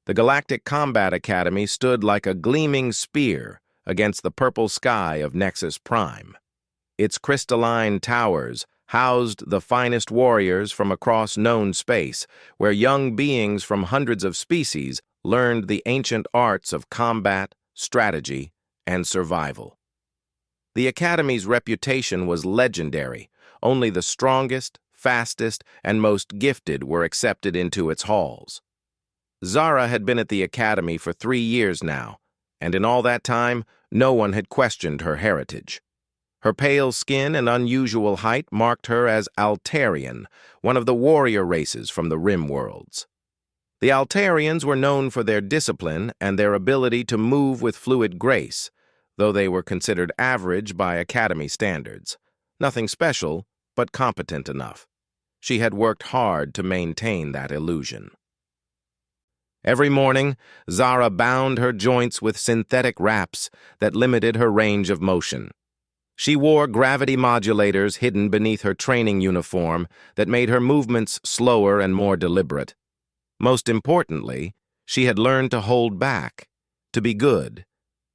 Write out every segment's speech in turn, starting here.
The Galactic Combat Academy stood like a gleaming spear against the purple sky of Nexus Prime. Its crystalline towers housed the finest warriors from across known space, where young beings from hundreds of species learned the ancient arts of combat, strategy, and survival. The Academy's reputation was legendary. Only the strongest, fastest, and most gifted were accepted into its halls. Zara had been at the Academy for 3 years now, and in all that time, no one had questioned her heritage. Her pale skin and unusual height marked her as Altarian, one of the warrior races from the Rim worlds. The Altarians were known for their discipline and their ability to move with fluid grace, though they were considered average by Academy standards. Nothing special, but competent enough. She had worked hard to maintain that illusion. Every morning, Zara bound her joints with synthetic wraps that limited her range of motion. She wore gravity modulators hidden beneath her training uniform that made her movements slower and more deliberate. Most importantly, she had learned to hold back, to be good,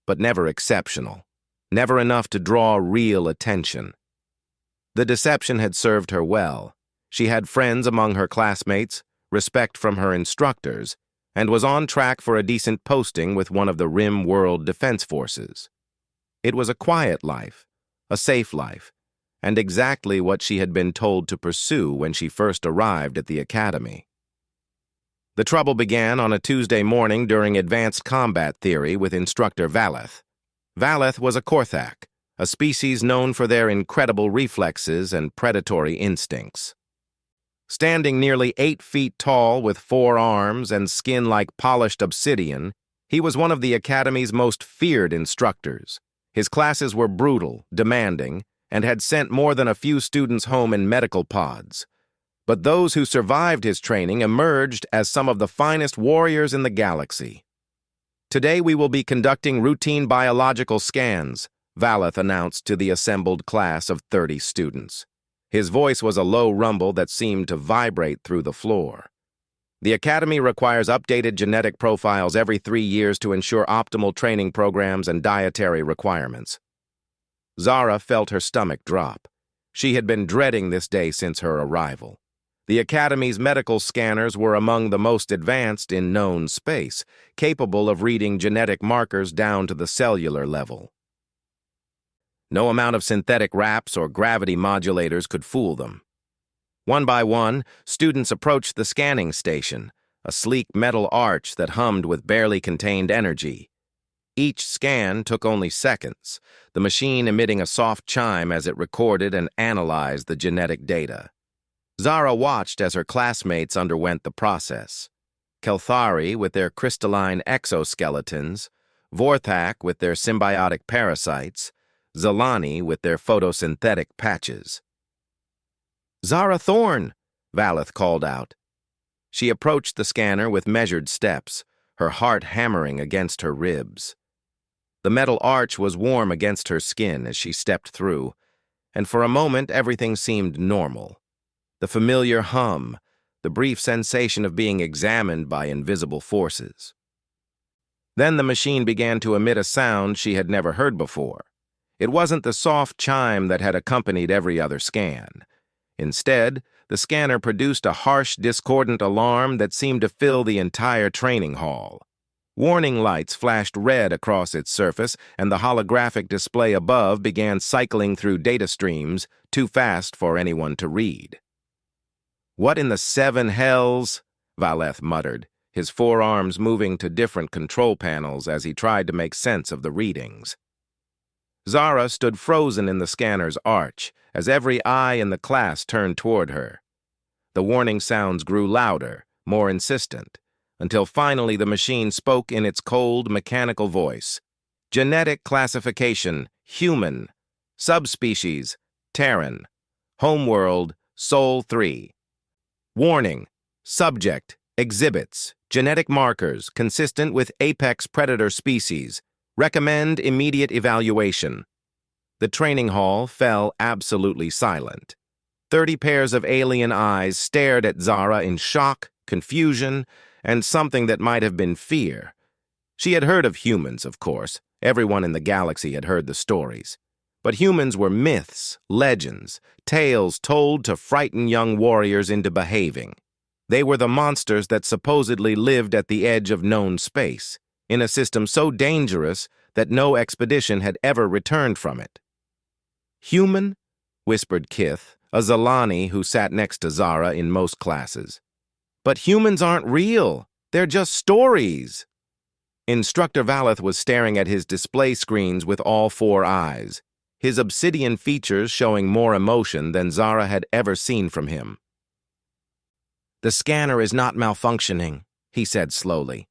but never exceptional, never enough to draw real attention. The deception had served her well. She had friends among her classmates, respect from her instructors, and was on track for a decent posting with one of the Rim World Defense Forces. It was a quiet life, a safe life, and exactly what she had been told to pursue when she first arrived at the Academy. The trouble began on a Tuesday morning during advanced combat theory with Instructor Valeth. Valeth was a Korthak, a species known for their incredible reflexes and predatory instincts. Standing nearly 8 feet tall with 4 arms and skin like polished obsidian, he was one of the Academy's most feared instructors. His classes were brutal, demanding, and had sent more than a few students home in medical pods. But those who survived his training emerged as some of the finest warriors in the galaxy. "Today we will be conducting routine biological scans," Valeth announced to the assembled class of 30 students. His voice was a low rumble that seemed to vibrate through the floor. "The Academy requires updated genetic profiles every 3 years to ensure optimal training programs and dietary requirements." Zara felt her stomach drop. She had been dreading this day since her arrival. The Academy's medical scanners were among the most advanced in known space, capable of reading genetic markers down to the cellular level. No amount of synthetic wraps or gravity modulators could fool them. One by one, students approached the scanning station, a sleek metal arch that hummed with barely contained energy. Each scan took only seconds, the machine emitting a soft chime as it recorded and analyzed the genetic data. Zara watched as her classmates underwent the process. Kelthari with their crystalline exoskeletons, Vorthak with their symbiotic parasites, Zalani with their photosynthetic patches. "Zara Thorne," Valeth called out. She approached the scanner with measured steps, her heart hammering against her ribs. The metal arch was warm against her skin as she stepped through, and for a moment everything seemed normal. The familiar hum, the brief sensation of being examined by invisible forces. Then the machine began to emit a sound she had never heard before. It wasn't the soft chime that had accompanied every other scan. Instead, the scanner produced a harsh, discordant alarm that seemed to fill the entire training hall. Warning lights flashed red across its surface, and the holographic display above began cycling through data streams too fast for anyone to read. "What in the 7 hells?" Valeth muttered, his forearms moving to different control panels as he tried to make sense of the readings. Zara stood frozen in the scanner's arch as every eye in the class turned toward her. The warning sounds grew louder, more insistent, until finally the machine spoke in its cold, mechanical voice. "Genetic classification, human. Subspecies, Terran. Homeworld, Sol 3. Warning, subject, exhibits, genetic markers consistent with apex predator species. Recommend immediate evaluation." The training hall fell absolutely silent. 30 pairs of alien eyes stared at Zara in shock, confusion, and something that might have been fear. She had heard of humans, of course. Everyone in the galaxy had heard the stories. But humans were myths, legends, tales told to frighten young warriors into behaving. They were the monsters that supposedly lived at the edge of known space, in a system so dangerous that no expedition had ever returned from it. "Human?" whispered Kith, a Zalani who sat next to Zara in most classes. "But humans aren't real. They're just stories." Instructor Valeth was staring at his display screens with all four eyes, his obsidian features showing more emotion than Zara had ever seen from him. "The scanner is not malfunctioning," he said slowly.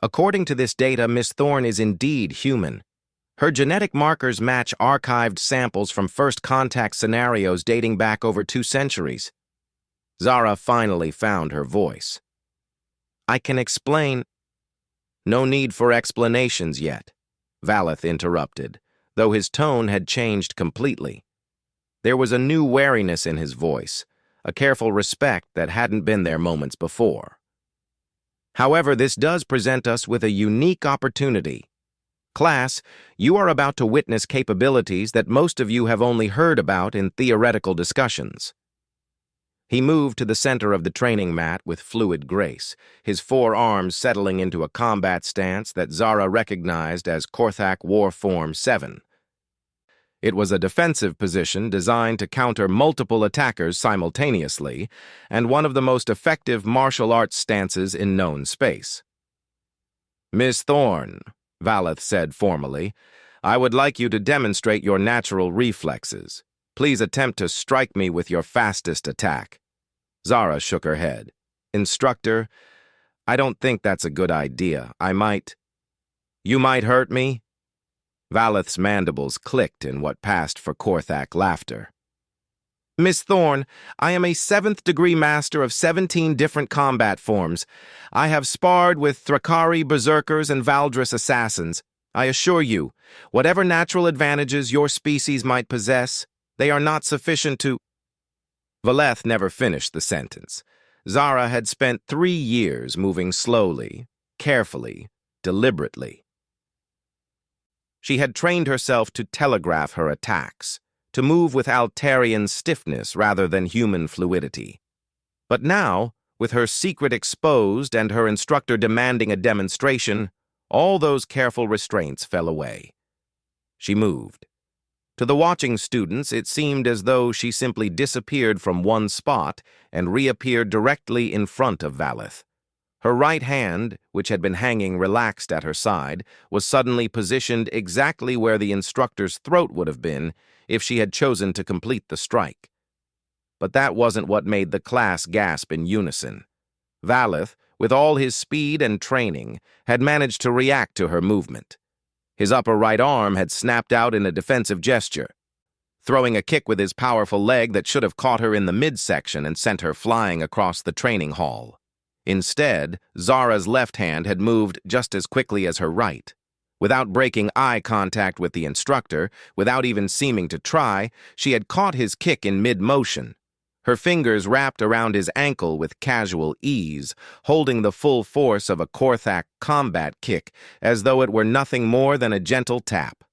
"According to this data, Miss Thorne is indeed human. Her genetic markers match archived samples from first contact scenarios dating back over 2 centuries. Zara finally found her voice. "I can explain—" "No need for explanations yet," Valeth interrupted, though his tone had changed completely. There was a new wariness in his voice, a careful respect that hadn't been there moments before. "However, this does present us with a unique opportunity. Class, you are about to witness capabilities that most of you have only heard about in theoretical discussions." He moved to the center of the training mat with fluid grace, his 4 arms settling into a combat stance that Zara recognized as Korthak War Form 7. It was a defensive position designed to counter multiple attackers simultaneously, and one of the most effective martial arts stances in known space. "Miss Thorne," Valeth said formally, "I would like you to demonstrate your natural reflexes. Please attempt to strike me with your fastest attack." Zara shook her head. "Instructor, I don't think that's a good idea. You might hurt me?" Valeth's mandibles clicked in what passed for Korthak laughter. "Miss Thorne, I am a 7th-degree master of 17 different combat forms. I have sparred with Thrakari berserkers and Valdris assassins. I assure you, whatever natural advantages your species might possess, they are not sufficient to—" Valeth never finished the sentence. Zara had spent 3 years moving slowly, carefully, deliberately. She had trained herself to telegraph her attacks, to move with Altarian stiffness rather than human fluidity. But now, with her secret exposed and her instructor demanding a demonstration, all those careful restraints fell away. She moved. To the watching students, it seemed as though she simply disappeared from one spot and reappeared directly in front of Valeth. Her right hand, which had been hanging relaxed at her side, was suddenly positioned exactly where the instructor's throat would have been if she had chosen to complete the strike. But that wasn't what made the class gasp in unison. Valeth, with all his speed and training, had managed to react to her movement. His upper right arm had snapped out in a defensive gesture, throwing a kick with his powerful leg that should have caught her in the midsection and sent her flying across the training hall. Instead, Zara's left hand had moved just as quickly as her right. Without breaking eye contact with the instructor, without even seeming to try, she had caught his kick in mid-motion. Her fingers wrapped around his ankle with casual ease, holding the full force of a Korthak combat kick as though it were nothing more than a gentle tap.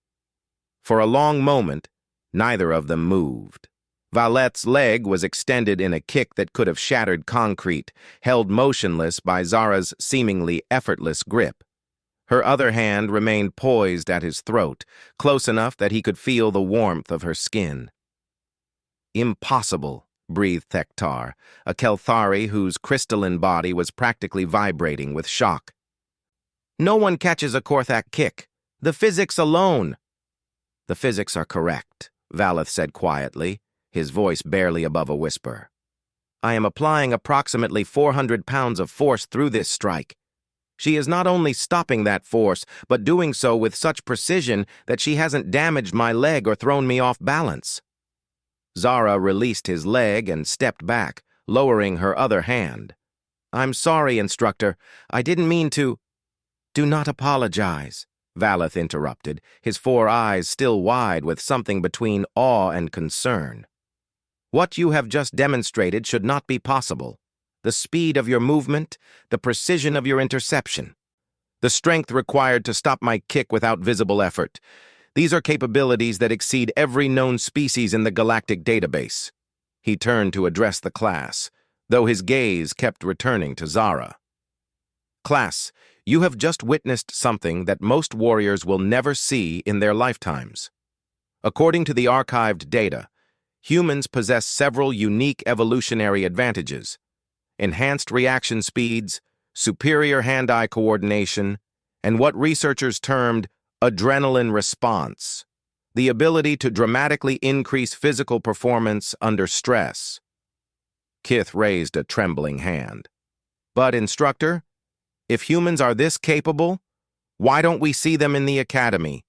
For a long moment, neither of them moved. Valeth's leg was extended in a kick that could have shattered concrete, held motionless by Zara's seemingly effortless grip. Her other hand remained poised at his throat, close enough that he could feel the warmth of her skin. "Impossible," breathed Thektar, a Kelthari whose crystalline body was practically vibrating with shock. "No one catches a Korthak kick. The physics alone—" "The physics are correct," Valeth said quietly, his voice barely above a whisper. "I am applying approximately 400 pounds of force through this strike. She is not only stopping that force, but doing so with such precision that she hasn't damaged my leg or thrown me off balance." Zara released his leg and stepped back, lowering her other hand. "I'm sorry, Instructor. I didn't mean to—" "Do not apologize," Valeth interrupted, his 4 eyes still wide with something between awe and concern. "What you have just demonstrated should not be possible. the speed of your movement, the precision of your interception, the strength required to stop my kick without visible effort. These are capabilities that exceed every known species in the galactic database. He turned to address the class, though his gaze kept returning to Zara. Class, you have just witnessed something that most warriors will never see in their lifetimes. According to the archived data, humans possess several unique evolutionary advantages: enhanced reaction speeds, superior hand-eye coordination, and what researchers termed adrenaline response, the ability to dramatically increase physical performance under stress. Kith raised a trembling hand. But, Instructor, if humans are this capable, why don't we see them in the Academy?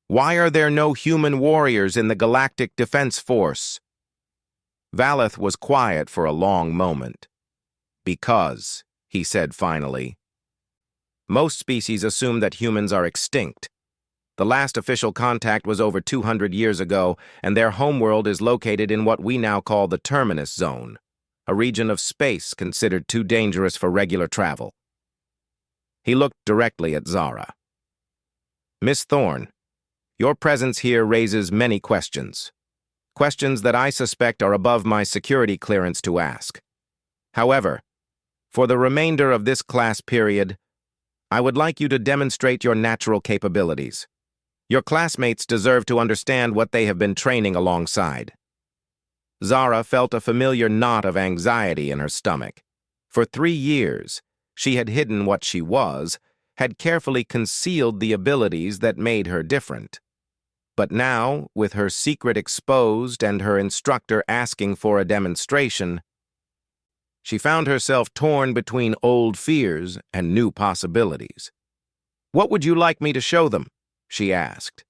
Why are there no human warriors in the Galactic Defense Force? Valeth was quiet for a long moment. Because, he said finally, most species assume that humans are extinct. The last official contact was over 200 years ago, and their homeworld is located in what we now call the Terminus Zone, a region of space considered too dangerous for regular travel. He looked directly at Zara. Miss Thorne, your presence here raises many questions. Questions that I suspect are above my security clearance to ask. However, for the remainder of this class period, I would like you to demonstrate your natural capabilities. Your classmates deserve to understand what they have been training alongside. Zara felt a familiar knot of anxiety in her stomach. For 3 years, she had hidden what she was, had carefully concealed the abilities that made her different. But now, with her secret exposed and her instructor asking for a demonstration, she found herself torn between old fears and new possibilities. "What would you like me to show them?" she asked.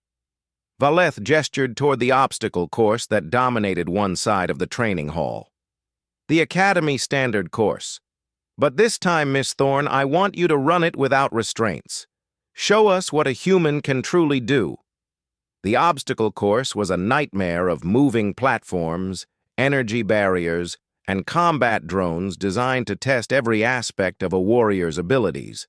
Valeth gestured toward the obstacle course that dominated one side of the training hall. "The Academy Standard course. But this time, Miss Thorne, I want you to run it without restraints. Show us what a human can truly do." The obstacle course was a nightmare of moving platforms, energy barriers, and combat drones designed to test every aspect of a warrior's abilities.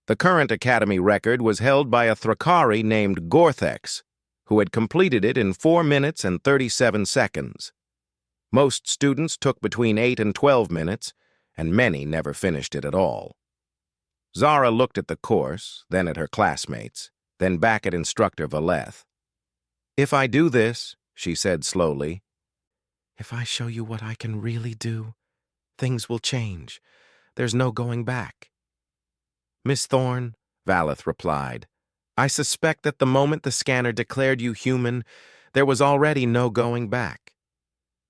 The current Academy record was held by a Thrakari named Gorthex, who had completed it in 4 minutes and 37 seconds. Most students took between 8 and 12 minutes, and many never finished it at all. Zara looked at the course, then at her classmates, then back at Instructor Valeth. "If I do this," she said slowly, "if I show you what I can really do, things will change. There's no going back." "Miss Thorne," Valeth replied, "I suspect that the moment the scanner declared you human, there was already no going back."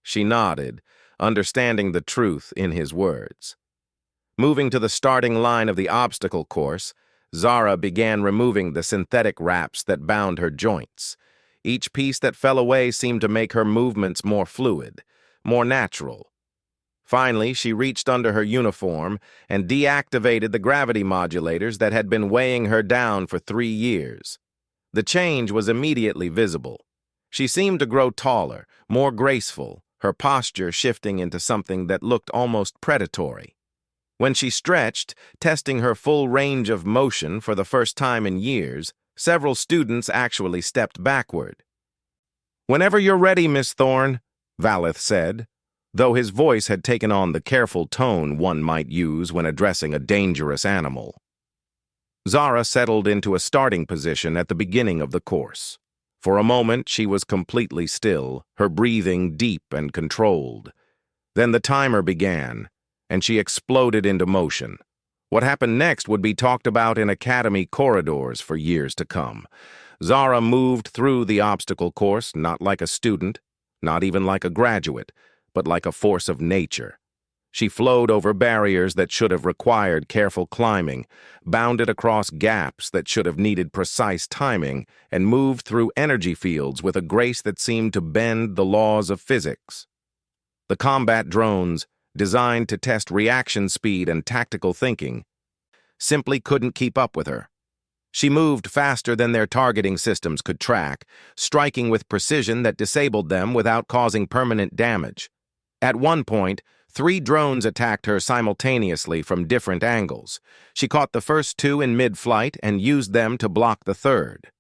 She nodded, understanding the truth in his words. Moving to the starting line of the obstacle course, Zara began removing the synthetic wraps that bound her joints. Each piece that fell away seemed to make her movements more fluid, more natural. Finally, she reached under her uniform and deactivated the gravity modulators that had been weighing her down for 3 years. The change was immediately visible. She seemed to grow taller, more graceful, her posture shifting into something that looked almost predatory. When she stretched, testing her full range of motion for the first time in years, several students actually stepped backward. "Whenever you're ready, Miss Thorne," Valeth said, though his voice had taken on the careful tone one might use when addressing a dangerous animal. Zara settled into a starting position at the beginning of the course. For a moment, she was completely still, her breathing deep and controlled. Then the timer began, and she exploded into motion. What happened next would be talked about in Academy corridors for years to come. Zara moved through the obstacle course not like a student, not even like a graduate, but like a force of nature. She flowed over barriers that should have required careful climbing, bounded across gaps that should have needed precise timing, and moved through energy fields with a grace that seemed to bend the laws of physics. The combat drones, designed to test reaction speed and tactical thinking, simply couldn't keep up with her. She moved faster than their targeting systems could track, striking with precision that disabled them without causing permanent damage. At one point, 3 drones attacked her simultaneously from different angles. She caught the first 2 in mid-flight and used them to block the third.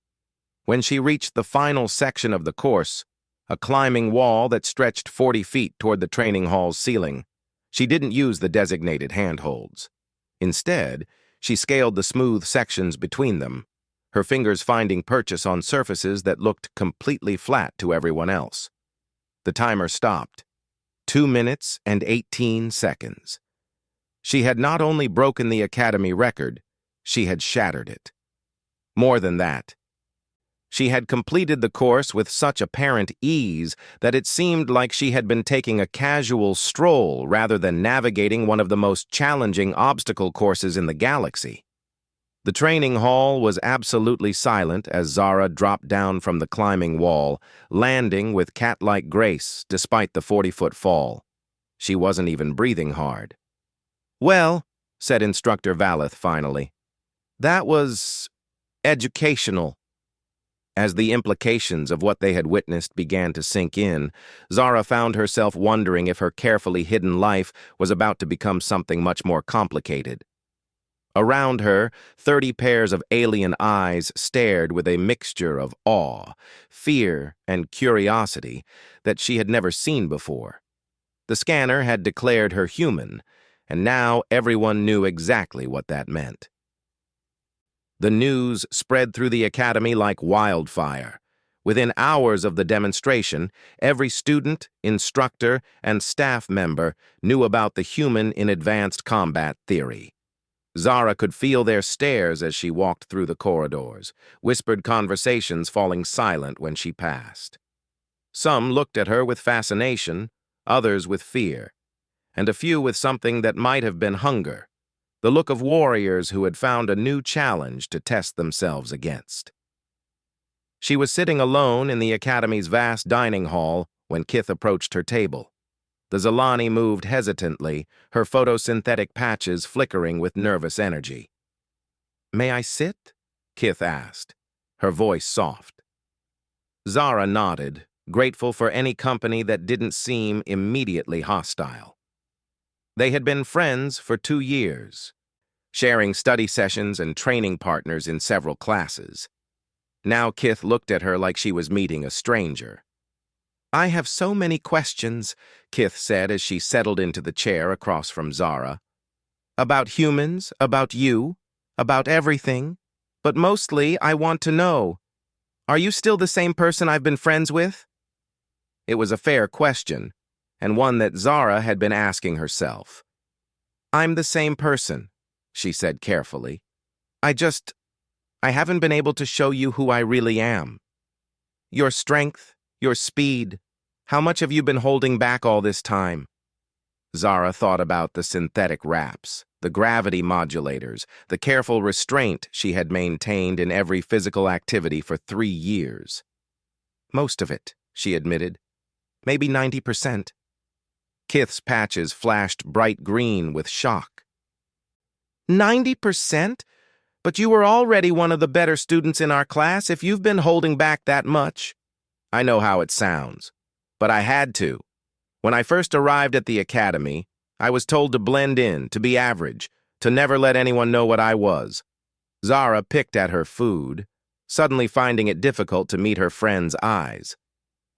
When she reached the final section of the course, a climbing wall that stretched 40 feet toward the training hall's ceiling, she didn't use the designated handholds. Instead, she scaled the smooth sections between them, her fingers finding purchase on surfaces that looked completely flat to everyone else. The timer stopped. 2 minutes and 18 seconds. She had not only broken the Academy record, she had shattered it. More than that, she had completed the course with such apparent ease that it seemed like she had been taking a casual stroll rather than navigating one of the most challenging obstacle courses in the galaxy. The training hall was absolutely silent as Zara dropped down from the climbing wall, landing with cat-like grace despite the 40-foot fall. She wasn't even breathing hard. "Well," said Instructor Valeth finally, "that was educational." As the implications of what they had witnessed began to sink in, Zara found herself wondering if her carefully hidden life was about to become something much more complicated. Around her, 30 pairs of alien eyes stared with a mixture of awe, fear, and curiosity that she had never seen before. The scanner had declared her human, and now everyone knew exactly what that meant. The news spread through the Academy like wildfire. Within hours of the demonstration, every student, instructor, and staff member knew about the human in advanced combat theory. Zara could feel their stares as she walked through the corridors, whispered conversations falling silent when she passed. Some looked at her with fascination, others with fear, and a few with something that might have been hunger, the look of warriors who had found a new challenge to test themselves against. She was sitting alone in the Academy's vast dining hall when Kith approached her table. The Zalani moved hesitantly, her photosynthetic patches flickering with nervous energy. "May I sit?" Kith asked, her voice soft. Zara nodded, grateful for any company that didn't seem immediately hostile. They had been friends for 2 years, sharing study sessions and training partners in several classes. Now Kith looked at her like she was meeting a stranger. "I have so many questions," Kith said as she settled into the chair across from Zara. "About humans, about you, about everything. But mostly, I want to know, are you still the same person I've been friends with?" It was a fair question, and one that Zara had been asking herself. "I'm the same person," she said carefully. I haven't been able to show you who I really am. Your strength, your speed, how much have you been holding back all this time?" Zara thought about the synthetic wraps, the gravity modulators, the careful restraint she had maintained in every physical activity for 3 years. "Most of it," she admitted. "Maybe 90%. Kith's patches flashed bright green with shock. "90%? But you were already one of the better students in our class if you've been holding back that much." "I know how it sounds, but I had to. When I first arrived at the Academy, I was told to blend in, to be average, to never let anyone know what I was." Zara picked at her food, suddenly finding it difficult to meet her friend's eyes.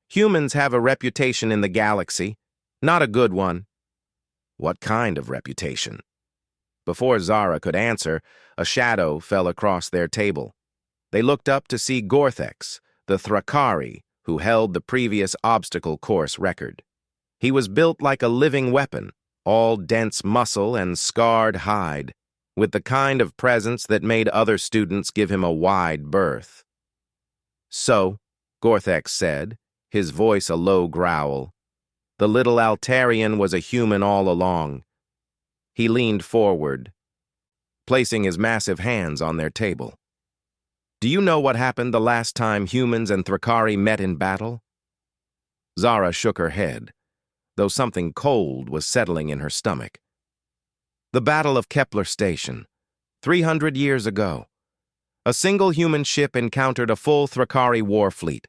"Humans have a reputation in the galaxy, not a good one." "What kind of reputation?" Before Zara could answer, a shadow fell across their table. They looked up to see Gorthex, the Thrakari, who held the previous obstacle course record. He was built like a living weapon, all dense muscle and scarred hide, with the kind of presence that made other students give him a wide berth. "So," Gorthex said, his voice a low growl, "the little Altarian was a human all along." He leaned forward, placing his massive hands on their table. "Do you know what happened the last time humans and Thrakari met in battle?" Zara shook her head, though something cold was settling in her stomach. "The Battle of Kepler Station, 300 years ago. A single human ship encountered a full Thrakari war fleet,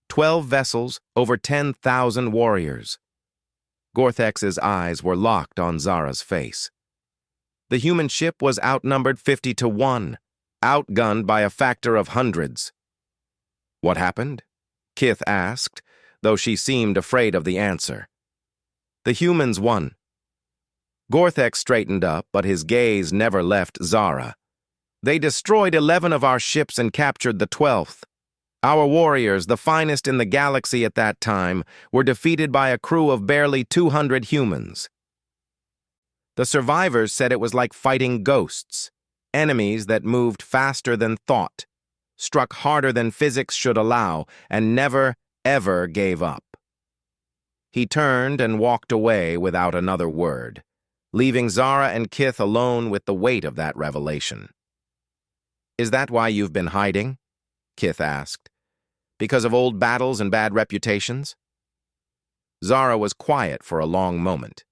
12 vessels, over 10,000 warriors." Gorthex's eyes were locked on Zara's face. The human ship was outnumbered 50-1, outgunned by a factor of hundreds. What happened? Kith asked, though she seemed afraid of the answer. The humans won. Gorthex straightened up, but his gaze never left Zara. They destroyed 11 of our ships and captured the 12th. Our warriors, the finest in the galaxy at that time, were defeated by a crew of barely 200 humans. The survivors said it was like fighting ghosts, enemies that moved faster than thought, struck harder than physics should allow, and never, ever gave up. He turned and walked away without another word, leaving Zara and Kith alone with the weight of that revelation. "Is that why you've been hiding?" Kith asked. "Because of old battles and bad reputations?" Zara was quiet for a long moment.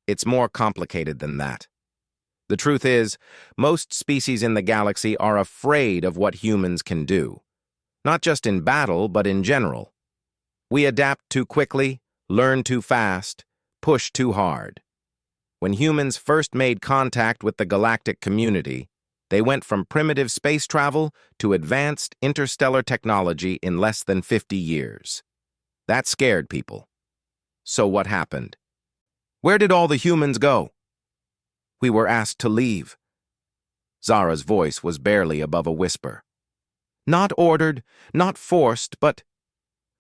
"It's more complicated than that. The truth is, most species in the galaxy are afraid of what humans can do. Not just in battle, but in general. We adapt too quickly, learn too fast, push too hard. When humans first made contact with the galactic community, they went from primitive space travel to advanced interstellar technology in less than 50 years. That scared people. So what happened? Where did all the humans go? We were asked to leave." Zara's voice was barely above a whisper. "Not ordered, not forced, but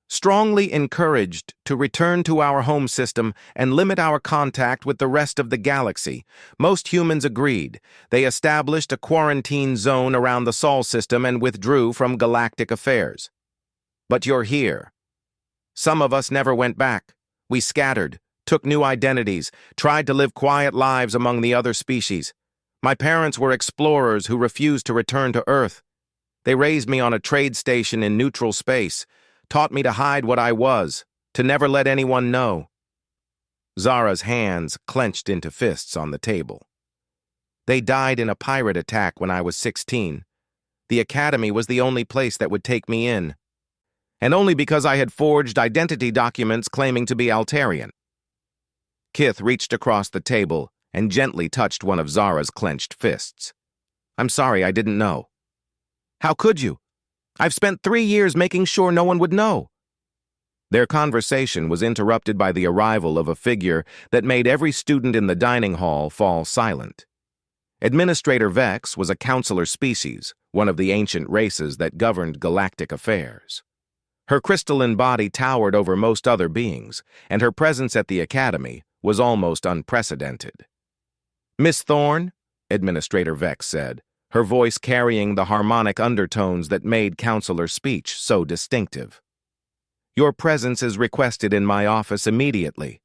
strongly encouraged to return to our home system and limit our contact with the rest of the galaxy. Most humans agreed. They established a quarantine zone around the Sol system and withdrew from galactic affairs. But you're here. Some of us never went back. We scattered, took new identities, tried to live quiet lives among the other species. My parents were explorers who refused to return to Earth. They raised me on a trade station in neutral space, taught me to hide what I was, to never let anyone know." Zara's hands clenched into fists on the table. "They died in a pirate attack when I was 16. The academy was the only place that would take me in. And only because I had forged identity documents claiming to be Altarian." Kith reached across the table and gently touched one of Zara's clenched fists. "I'm sorry, I didn't know." "How could you? I've spent 3 years making sure no one would know." Their conversation was interrupted by the arrival of a figure that made every student in the dining hall fall silent. Administrator Vex was a counselor species, one of the ancient races that governed galactic affairs. Her crystalline body towered over most other beings, and her presence at the academy was almost unprecedented. "Miss Thorne," Administrator Vex said, her voice carrying the harmonic undertones that made counselor speech so distinctive. "Your presence is requested in my office immediately."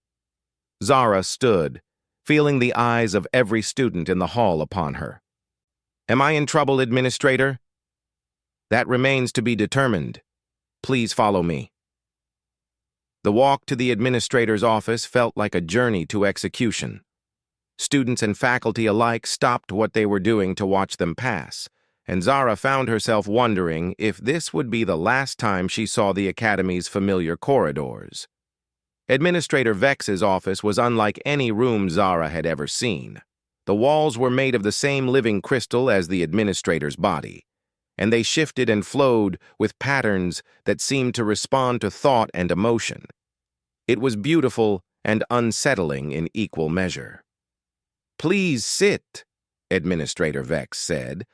Zara stood, feeling the eyes of every student in the hall upon her. "Am I in trouble, Administrator?" "That remains to be determined. Please follow me." The walk to the administrator's office felt like a journey to execution. Students and faculty alike stopped what they were doing to watch them pass, and Zara found herself wondering if this would be the last time she saw the academy's familiar corridors. Administrator Vex's office was unlike any room Zara had ever seen. The walls were made of the same living crystal as the administrator's body, and they shifted and flowed with patterns that seemed to respond to thought and emotion. It was beautiful and unsettling in equal measure. "Please sit," Administrator Vex said,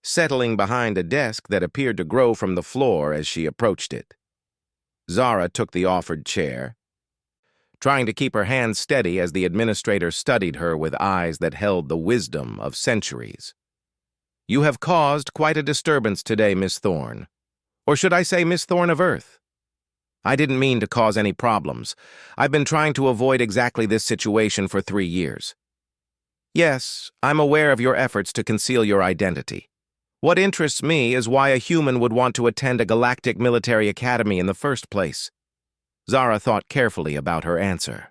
settling behind a desk that appeared to grow from the floor as she approached it. Zara took the offered chair, trying to keep her hands steady as the administrator studied her with eyes that held the wisdom of centuries. "You have caused quite a disturbance today, Miss Thorne. Or should I say Miss Thorne of Earth? I didn't mean to cause any problems. I've been trying to avoid exactly this situation for 3 years. Yes, I'm aware of your efforts to conceal your identity. What interests me is why a human would want to attend a galactic military academy in the first place." Zara thought carefully about her answer.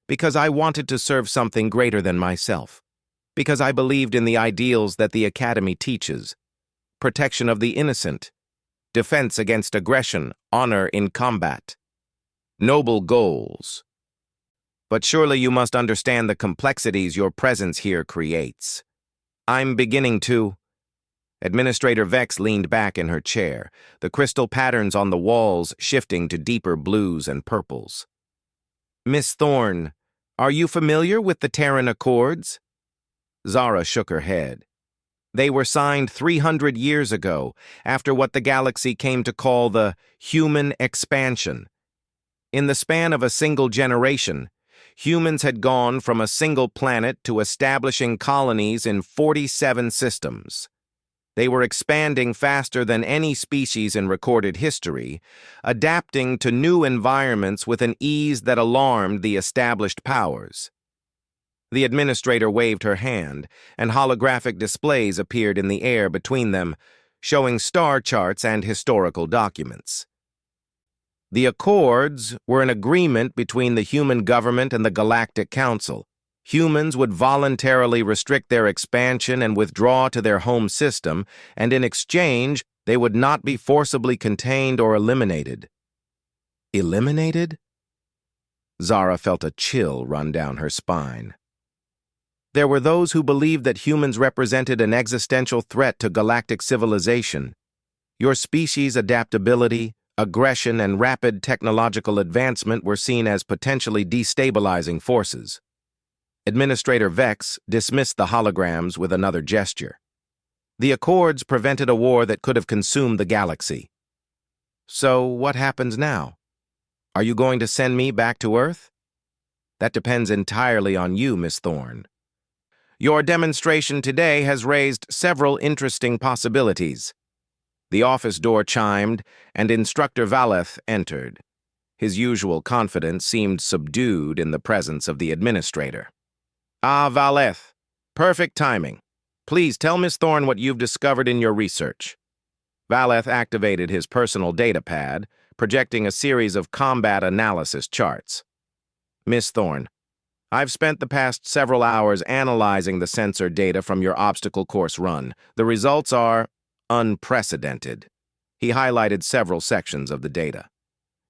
"Because I wanted to serve something greater than myself. Because I believed in the ideals that the academy teaches. Protection of the innocent. Defense against aggression. Honor in combat. Noble goals. but surely you must understand the complexities your presence here creates. I'm beginning to. Administrator Vex leaned back in her chair, the crystal patterns on the walls shifting to deeper blues and purples. Miss Thorne, are you familiar with the Terran Accords? Zara shook her head. They were signed 300 years ago, after what the galaxy came to call the human expansion. In the span of a single generation, humans had gone from a single planet to establishing colonies in 47 systems. They were expanding faster than any species in recorded history, adapting to new environments with an ease that alarmed the established powers. The administrator waved her hand, and holographic displays appeared in the air between them, showing star charts and historical documents. The Accords were an agreement between the human government and the Galactic Council. Humans would voluntarily restrict their expansion and withdraw to their home system, and in exchange, they would not be forcibly contained or eliminated. Eliminated? Zara felt a chill run down her spine. There were those who believed that humans represented an existential threat to galactic civilization. Your species' adaptability, aggression, and rapid technological advancement were seen as potentially destabilizing forces. Administrator Vex dismissed the holograms with another gesture. The Accords prevented a war that could have consumed the galaxy. So what happens now? Are you going to send me back to Earth? That depends entirely on you, Miss Thorne. Your demonstration today has raised several interesting possibilities. The office door chimed, and Instructor Valeth entered. His usual confidence seemed subdued in the presence of the administrator. Ah, Valeth. Perfect timing. Please tell Miss Thorne what you've discovered in your research. Valeth activated his personal data pad, projecting a series of combat analysis charts. Miss Thorne, I've spent the past several hours analyzing the sensor data from your obstacle course run. The results are unprecedented. He highlighted several sections of the data.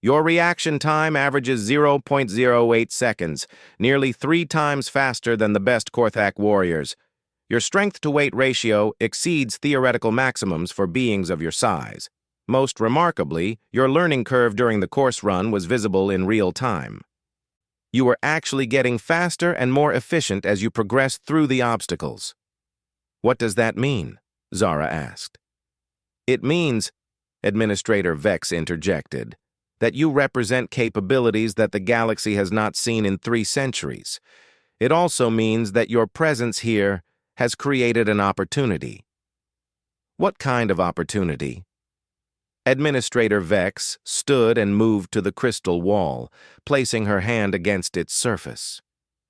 Your reaction time averages 0.08 seconds, nearly 3 times faster than the best Korthak warriors. Your strength-to-weight ratio exceeds theoretical maximums for beings of your size. Most remarkably, your learning curve during the course run was visible in real time. You are actually getting faster and more efficient as you progress through the obstacles. What does that mean? Zara asked. It means, Administrator Vex interjected, that you represent capabilities that the galaxy has not seen in 3 centuries. It also means that your presence here has created an opportunity. What kind of opportunity? Administrator Vex stood and moved to the crystal wall, placing her hand against its surface.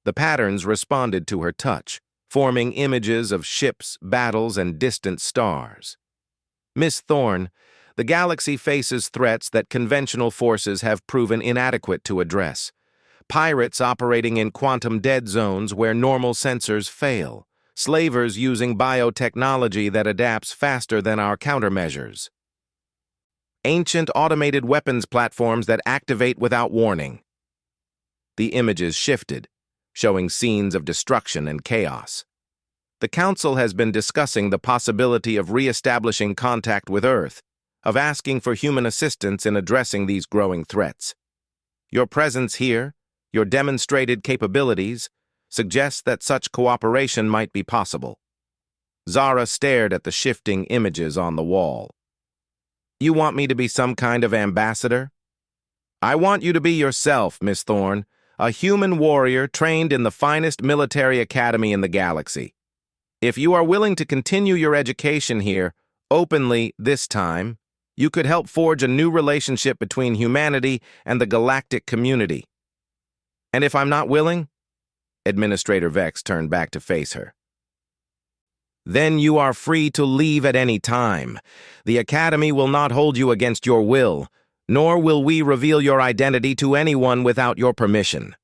The patterns responded to her touch, forming images of ships, battles, and distant stars. Miss Thorne, the galaxy faces threats that conventional forces have proven inadequate to address. Pirates operating in quantum dead zones where normal sensors fail. Slavers using biotechnology that adapts faster than our countermeasures. Ancient automated weapons platforms that activate without warning. The images shifted, showing scenes of destruction and chaos. The Council has been discussing the possibility of re-establishing contact with Earth, of asking for human assistance in addressing these growing threats. Your presence here, your demonstrated capabilities, suggests that such cooperation might be possible. Zara stared at the shifting images on the wall. You want me to be some kind of ambassador? I want you to be yourself, Miss Thorne, a human warrior trained in the finest military academy in the galaxy. If you are willing to continue your education here, openly this time, you could help forge a new relationship between humanity and the galactic community. And if I'm not willing? Administrator Vex turned back to face her. Then you are free to leave at any time. The Academy will not hold you against your will, nor will we reveal your identity to anyone without your permission.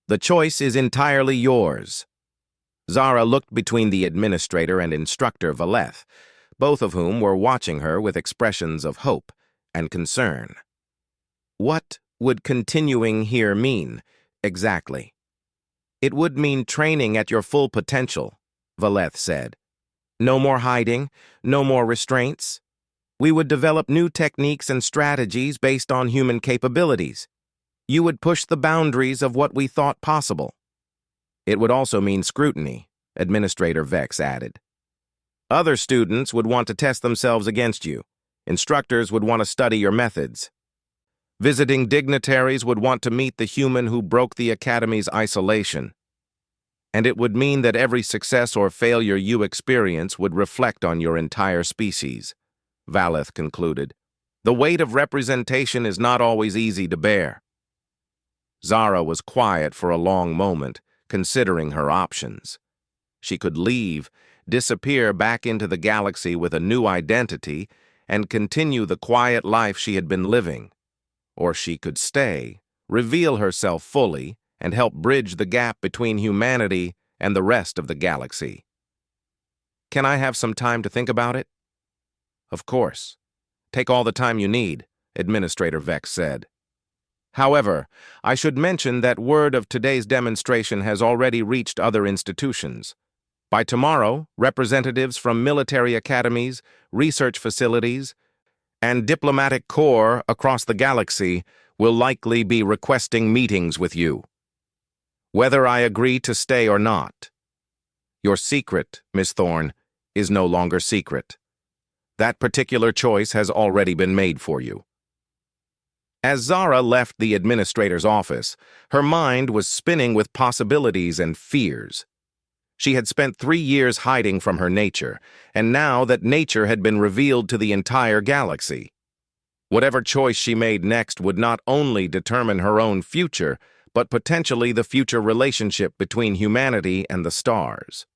The choice is entirely yours. Zara looked between the administrator and Instructor Valeth, both of whom were watching her with expressions of hope and concern. What would continuing here mean, exactly? It would mean training at your full potential, Valeth said. No more hiding, no more restraints. We would develop new techniques and strategies based on human capabilities. You would push the boundaries of what we thought possible. It would also mean scrutiny, Administrator Vex added. Other students would want to test themselves against you. Instructors would want to study your methods. Visiting dignitaries would want to meet the human who broke the Academy's isolation. And it would mean that every success or failure you experience would reflect on your entire species, Valeth concluded. The weight of representation is not always easy to bear. Zara was quiet for a long moment, considering her options. She could leave, disappear back into the galaxy with a new identity, and continue the quiet life she had been living. Or she could stay, reveal herself fully, and help bridge the gap between humanity and the rest of the galaxy. Can I have some time to think about it? Of course. Take all the time you need, Administrator Vex said. However, I should mention that word of today's demonstration has already reached other institutions. By tomorrow, representatives from military academies, research facilities, and diplomatic corps across the galaxy will likely be requesting meetings with you. Whether I agree to stay or not. Your secret, Miss Thorne, is no longer secret. That particular choice has already been made for you. As Zara left the administrator's office, her mind was spinning with possibilities and fears. She had spent 3 years hiding from her nature, and now that nature had been revealed to the entire galaxy. Whatever choice she made next would not only determine her own future, but potentially the future relationship between humanity and the stars.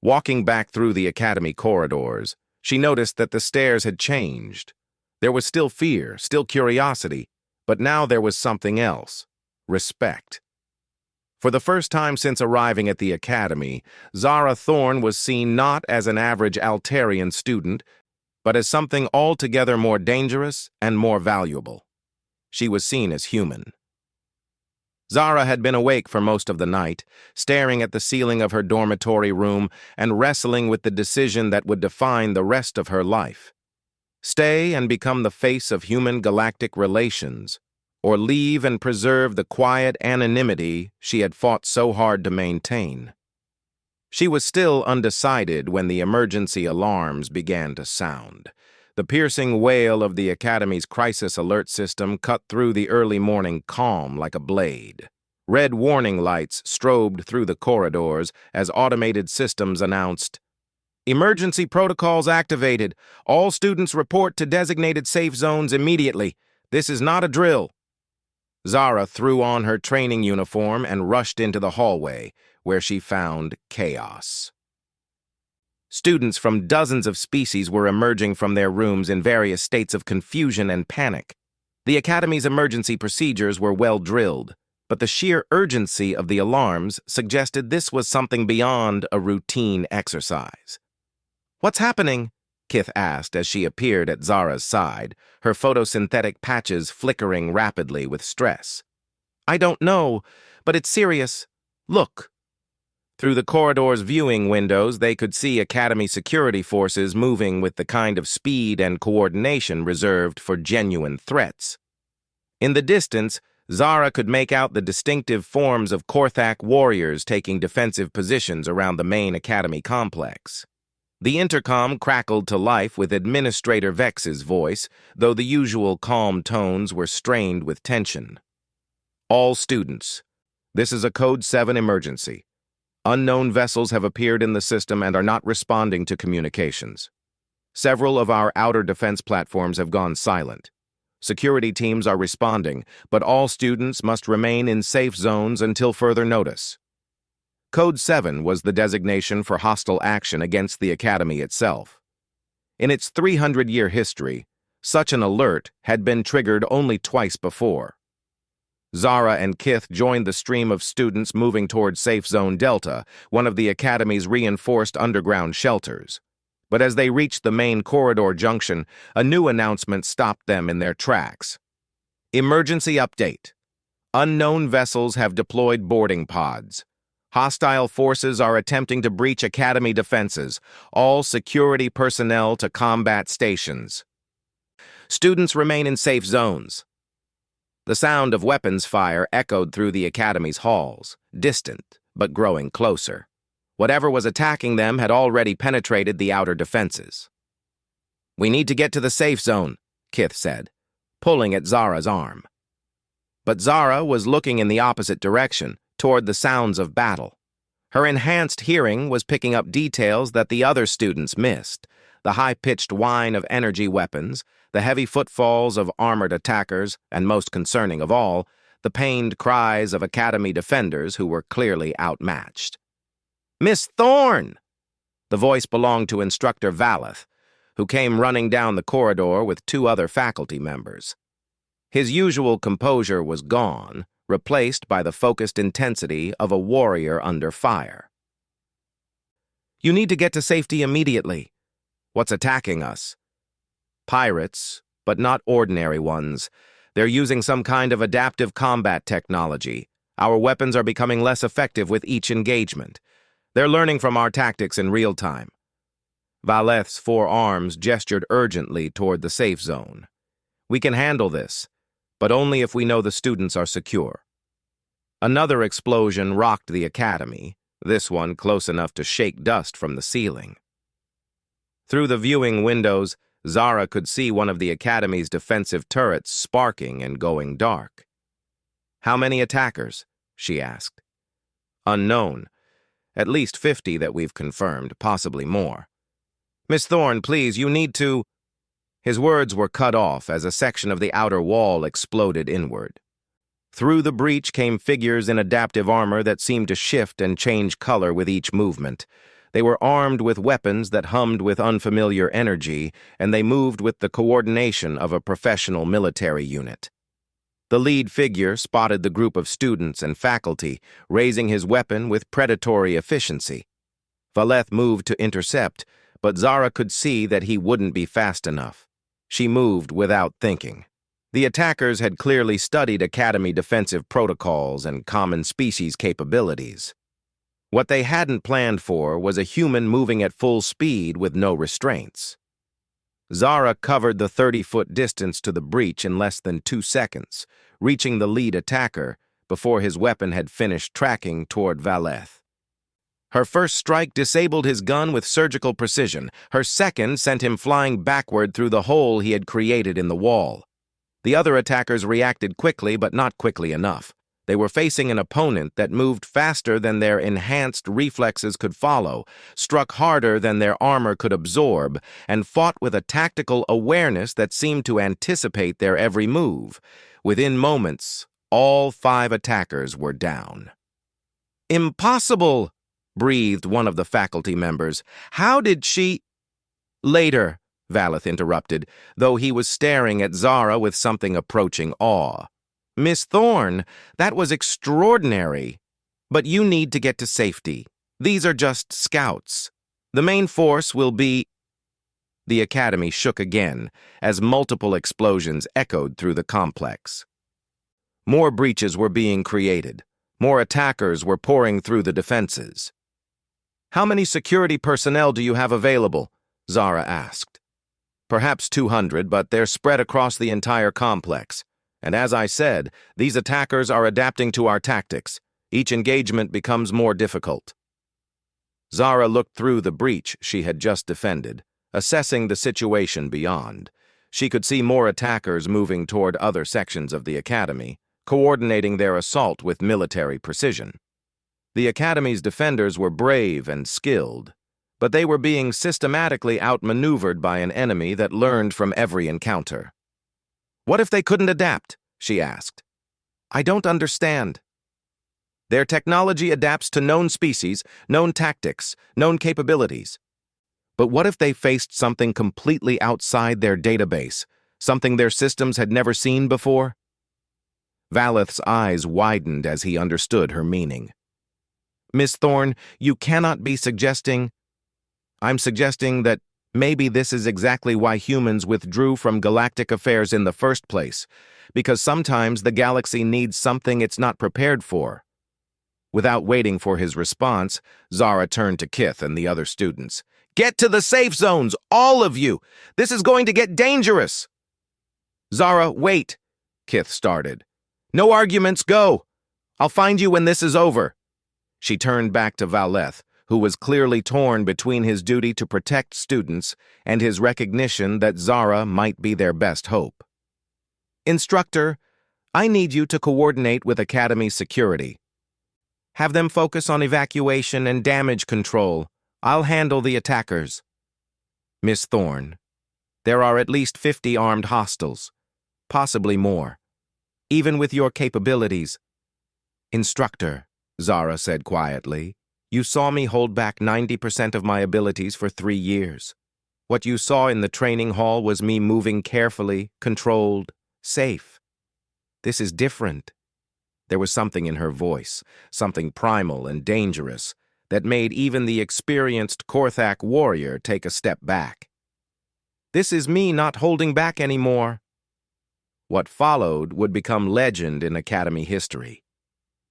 Walking back through the Academy corridors, she noticed that the stairs had changed. There was still fear, still curiosity, but now there was something else: respect. For the first time since arriving at the Academy, Zara Thorne was seen not as an average Altarian student, but as something altogether more dangerous and more valuable. She was seen as human. Zara had been awake for most of the night, staring at the ceiling of her dormitory room and wrestling with the decision that would define the rest of her life. Stay and become the face of human galactic relations, or leave and preserve the quiet anonymity she had fought so hard to maintain. She was still undecided when the emergency alarms began to sound. The piercing wail of the Academy's crisis alert system cut through the early morning calm like a blade. Red warning lights strobed through the corridors as automated systems announced, "Emergency protocols activated. All students report to designated safe zones immediately. This is not a drill." Zara threw on her training uniform and rushed into the hallway, where she found chaos. Students from dozens of species were emerging from their rooms in various states of confusion and panic. The Academy's emergency procedures were well drilled, but the sheer urgency of the alarms suggested this was something beyond a routine exercise. "What's happening?" Kith asked as she appeared at Zara's side, her photosynthetic patches flickering rapidly with stress. "I don't know, but it's serious. Look." Through the corridor's viewing windows, they could see Academy security forces moving with the kind of speed and coordination reserved for genuine threats. In the distance, Zara could make out the distinctive forms of Korthak warriors taking defensive positions around the main Academy complex. The intercom crackled to life with Administrator Vex's voice, though the usual calm tones were strained with tension. "All students, this is a Code 7 emergency. Unknown vessels have appeared in the system and are not responding to communications. Several of our outer defense platforms have gone silent. Security teams are responding, but all students must remain in safe zones until further notice." Code 7 was the designation for hostile action against the Academy itself. In its 300-year history, such an alert had been triggered only twice before. Zara and Kith joined the stream of students moving toward Safe Zone Delta, one of the Academy's reinforced underground shelters. But as they reached the main corridor junction, a new announcement stopped them in their tracks. "Emergency update. Unknown vessels have deployed boarding pods. Hostile forces are attempting to breach Academy defenses. All security personnel to combat stations. Students remain in safe zones. The sound of weapons fire echoed through the Academy's halls, distant but growing closer. Whatever was attacking them had already penetrated the outer defenses. "We need to get to the safe zone," Kith said, pulling at Zara's arm. But Zara was looking in the opposite direction, toward the sounds of battle. Her enhanced hearing was picking up details that the other students missed: the high-pitched whine of energy weapons, the heavy footfalls of armored attackers, and most concerning of all, the pained cries of Academy defenders who were clearly outmatched. "Miss Thorne!" The voice belonged to Instructor Valeth, who came running down the corridor with 2 other faculty members. His usual composure was gone, replaced by the focused intensity of a warrior under fire. "You need to get to safety immediately." "What's attacking us?" "Pirates, but not ordinary ones. They're using some kind of adaptive combat technology. Our weapons are becoming less effective with each engagement. They're learning from our tactics in real time." Valeth's 4 arms gestured urgently toward the safe zone. "We can handle this, but only if we know the students are secure." Another explosion rocked the Academy, this one close enough to shake dust from the ceiling. Through the viewing windows, Zara could see one of the Academy's defensive turrets sparking and going dark. "How many attackers?" she asked. "Unknown. At least 50 that we've confirmed, possibly more." "Miss Thorne, please, you need to—" His words were cut off as a section of the outer wall exploded inward. Through the breach came figures in adaptive armor that seemed to shift and change color with each movement. They were armed with weapons that hummed with unfamiliar energy, and they moved with the coordination of a professional military unit. The lead figure spotted the group of students and faculty, raising his weapon with predatory efficiency. Valeth moved to intercept, but Zara could see that he wouldn't be fast enough. She moved without thinking. The attackers had clearly studied Academy defensive protocols and common species capabilities. What they hadn't planned for was a human moving at full speed with no restraints. Zara covered the 30-foot distance to the breach in less than 2 seconds, reaching the lead attacker before his weapon had finished tracking toward Valeth. Her first strike disabled his gun with surgical precision. Her second sent him flying backward through the hole he had created in the wall. The other attackers reacted quickly, but not quickly enough. They were facing an opponent that moved faster than their enhanced reflexes could follow, struck harder than their armor could absorb, and fought with a tactical awareness that seemed to anticipate their every move. Within moments, all 5 attackers were down. "Impossible!" breathed one of the faculty members. "How did she—" "Later," Valeth interrupted, though he was staring at Zara with something approaching awe. "Miss Thorne, that was extraordinary. But you need to get to safety. These are just scouts. The main force will be—" The Academy shook again as multiple explosions echoed through the complex. More breaches were being created. More attackers were pouring through the defenses. "How many security personnel do you have available?" Zara asked. "Perhaps 200, but they're spread across the entire complex. And as I said, these attackers are adapting to our tactics. Each engagement becomes more difficult." Zara looked through the breach she had just defended, assessing the situation beyond. She could see more attackers moving toward other sections of the Academy, coordinating their assault with military precision. The Academy's defenders were brave and skilled, but they were being systematically outmaneuvered by an enemy that learned from every encounter. "What if they couldn't adapt?" she asked. "I don't understand." "Their technology adapts to known species, known tactics, known capabilities. But what if they faced something completely outside their database, something their systems had never seen before?" Valeth's eyes widened as he understood her meaning. "Miss Thorne, you cannot be suggesting—" "I'm suggesting that Maybe this is exactly why humans withdrew from galactic affairs in the first place, because sometimes the galaxy needs something it's not prepared for. Without waiting for his response, Zara turned to Kith and the other students. "Get to the safe zones, all of you! This is going to get dangerous!" "Zara, wait," Kith started. "No arguments, go! I'll find you when this is over." She turned back to Valeth, who was clearly torn between his duty to protect students and his recognition that Zara might be their best hope. "Instructor, I need you to coordinate with Academy security. Have them focus on evacuation and damage control. I'll handle the attackers." "Miss Thorne, there are at least 50 armed hostiles, possibly more, even with your capabilities." "Instructor," Zara said quietly, "you saw me hold back 90% of my abilities for 3 years. What you saw in the training hall was me moving carefully, controlled, safe. This is different." There was something in her voice, something primal and dangerous, that made even the experienced Korthak warrior take a step back. "This is me not holding back anymore." What followed would become legend in Academy history.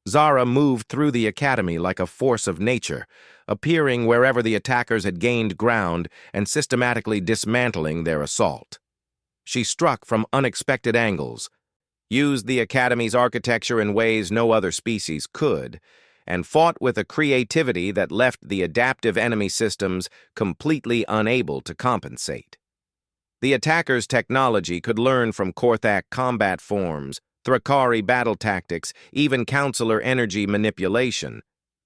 Zara moved through the Academy like a force of nature, appearing wherever the attackers had gained ground and systematically dismantling their assault. She struck from unexpected angles, used the Academy's architecture in ways no other species could, and fought with a creativity that left the adaptive enemy systems completely unable to compensate. The attackers' technology could learn from Korthak combat forms, Thrakari battle tactics, even counselor energy manipulation.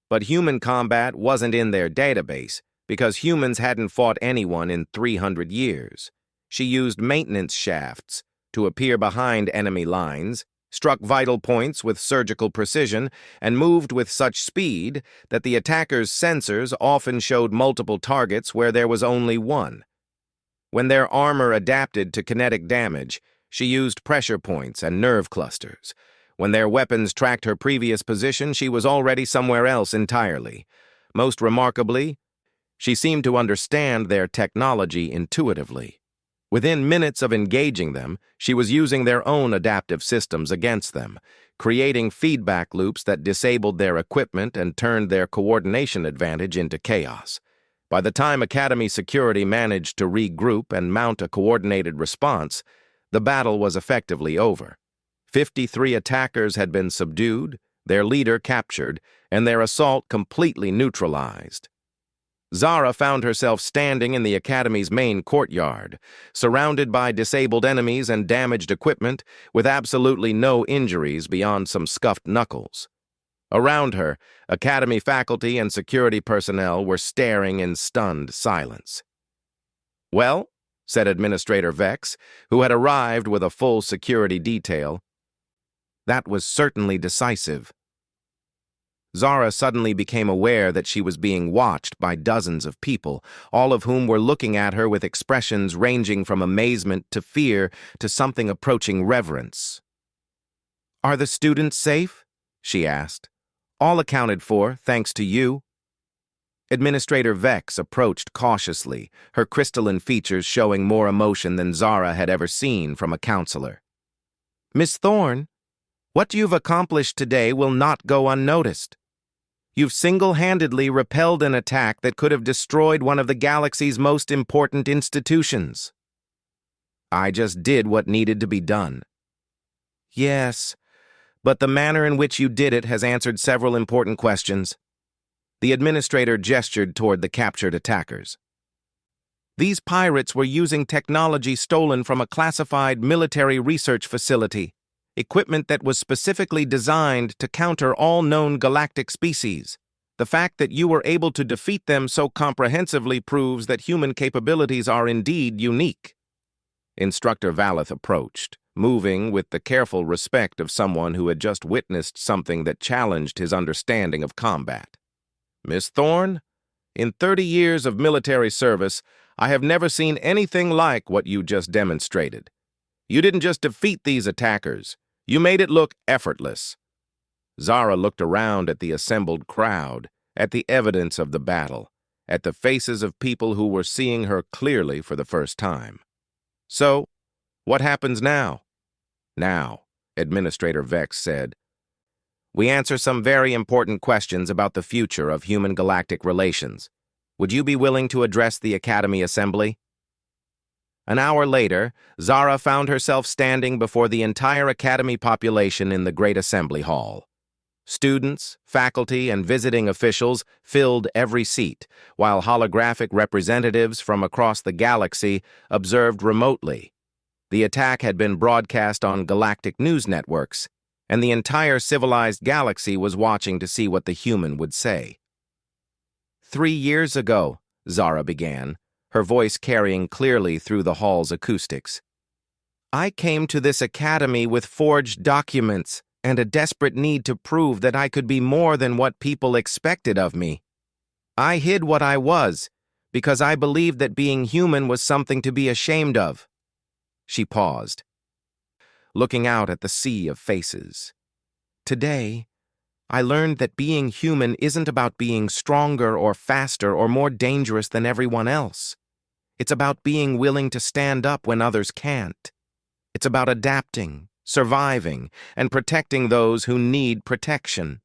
But human combat wasn't in their database, because humans hadn't fought anyone in 300 years. She used maintenance shafts to appear behind enemy lines, struck vital points with surgical precision, and moved with such speed that the attackers' sensors often showed multiple targets where there was only one. When their armor adapted to kinetic damage, she used pressure points and nerve clusters. When their weapons tracked her previous position, she was already somewhere else entirely. Most remarkably, she seemed to understand their technology intuitively. Within minutes of engaging them, she was using their own adaptive systems against them, creating feedback loops that disabled their equipment and turned their coordination advantage into chaos. By the time Academy security managed to regroup and mount a coordinated response, the battle was effectively over. 53 attackers had been subdued, their leader captured, and their assault completely neutralized. Zara found herself standing in the Academy's main courtyard, surrounded by disabled enemies and damaged equipment, with absolutely no injuries beyond some scuffed knuckles. Around her, Academy faculty and security personnel were staring in stunned silence. "Well," said Administrator Vex, who had arrived with a full security detail, "that was certainly decisive." Zara suddenly became aware that she was being watched by dozens of people, all of whom were looking at her with expressions ranging from amazement to fear to something approaching reverence. "Are the students safe?" she asked. "All accounted for, thanks to you." Administrator Vex approached cautiously, her crystalline features showing more emotion than Zara had ever seen from a counselor. "Miss Thorne, what you've accomplished today will not go unnoticed. You've single-handedly repelled an attack that could have destroyed one of the galaxy's most important institutions." "I just did what needed to be done." "Yes, but the manner in which you did it has answered several important questions." The administrator gestured toward the captured attackers. "These pirates were using technology stolen from a classified military research facility, equipment that was specifically designed to counter all known galactic species. The fact that you were able to defeat them so comprehensively proves that human capabilities are indeed unique." Instructor Valeth approached, moving with the careful respect of someone who had just witnessed something that challenged his understanding of combat. "Miss Thorne, in 30 years of military service, I have never seen anything like what you just demonstrated. You didn't just defeat these attackers, you made it look effortless." Zara looked around at the assembled crowd, at the evidence of the battle, at the faces of people who were seeing her clearly for the first time. "So, what happens now?" "Now," Administrator Vex said, "we answer some very important questions about the future of human galactic relations. Would you be willing to address the Academy Assembly?" An hour later, Zara found herself standing before the entire Academy population in the Great Assembly Hall. Students, faculty, and visiting officials filled every seat, while holographic representatives from across the galaxy observed remotely. The attack had been broadcast on galactic news networks, and the entire civilized galaxy was watching to see what the human would say. 3 years ago, Zara began, her voice carrying clearly through the hall's acoustics, "I came to this academy with forged documents and a desperate need to prove that I could be more than what people expected of me. I hid what I was because I believed that being human was something to be ashamed of." She paused, looking out at the sea of faces. "Today, I learned that being human isn't about being stronger or faster or more dangerous than everyone else. It's about being willing to stand up when others can't. It's about adapting, surviving, and protecting those who need protection."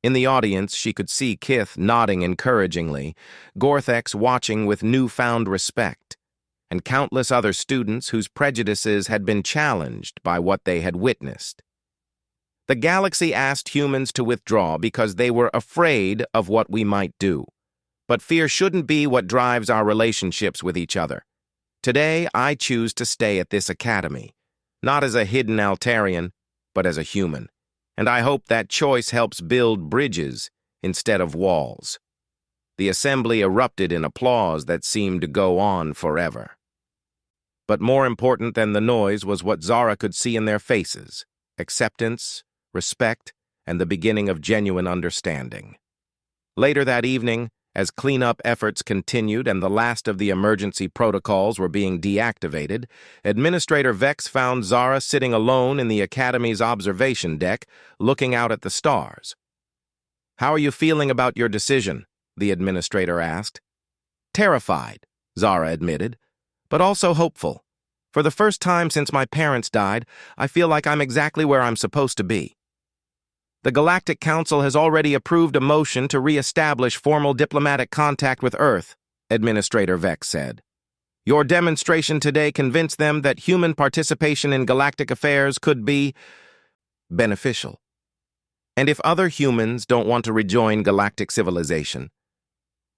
In the audience, she could see Kith nodding encouragingly, Gorthex watching with newfound respect, and countless other students whose prejudices had been challenged by what they had witnessed. The galaxy asked humans to withdraw because they were afraid of what we might do. But fear shouldn't be what drives our relationships with each other. Today, I choose to stay at this academy, not as a hidden Altarian, but as a human. And I hope that choice helps build bridges instead of walls. The assembly erupted in applause that seemed to go on forever. But more important than the noise was what Zara could see in their faces: acceptance, respect, and the beginning of genuine understanding. Later that evening, as cleanup efforts continued and the last of the emergency protocols were being deactivated, Administrator Vex found Zara sitting alone in the Academy's observation deck, looking out at the stars. "How are you feeling about your decision?" the Administrator asked. "Terrified," Zara admitted, "but also hopeful. For the first time since my parents died, I feel like I'm exactly where I'm supposed to be." "The Galactic Council has already approved a motion to re-establish formal diplomatic contact with Earth," Administrator Vex said. "Your demonstration today convinced them that human participation in galactic affairs could be beneficial. And if other humans don't want to rejoin galactic civilization,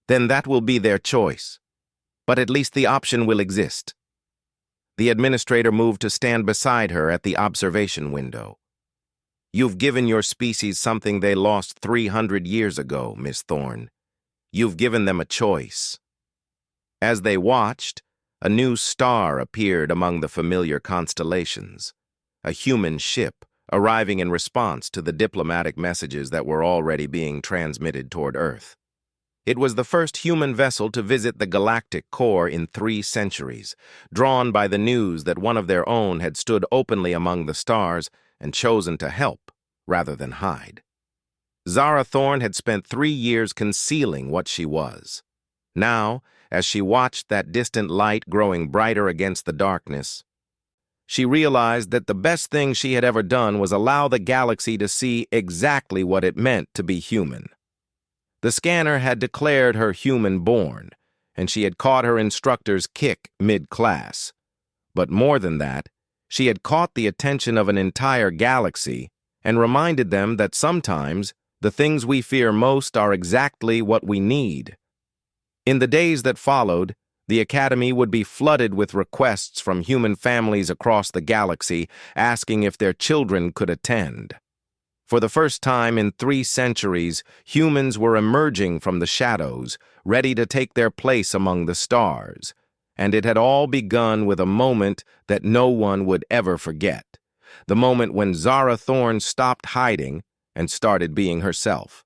then that will be their choice. But at least the option will exist." The Administrator moved to stand beside her at the observation window. "You've given your species something they lost 300 years ago, Miss Thorne. You've given them a choice." As they watched, a new star appeared among the familiar constellations, a human ship arriving in response to the diplomatic messages that were already being transmitted toward Earth. It was the first human vessel to visit the galactic core in 3 centuries, drawn by the news that one of their own had stood openly among the stars and chosen to help rather than hide. Zara Thorne had spent 3 years concealing what she was. Now, as she watched that distant light growing brighter against the darkness, she realized that the best thing she had ever done was allow the galaxy to see exactly what it meant to be human. The scanner had declared her human-born, and she had caught her instructor's kick mid-class. But more than that, she had caught the attention of an entire galaxy and reminded them that sometimes the things we fear most are exactly what we need. In the days that followed, the Academy would be flooded with requests from human families across the galaxy asking if their children could attend. For the first time in 3 centuries, humans were emerging from the shadows, ready to take their place among the stars. And it had all begun with a moment that no one would ever forget. The moment when Zara Thorne stopped hiding and started being herself.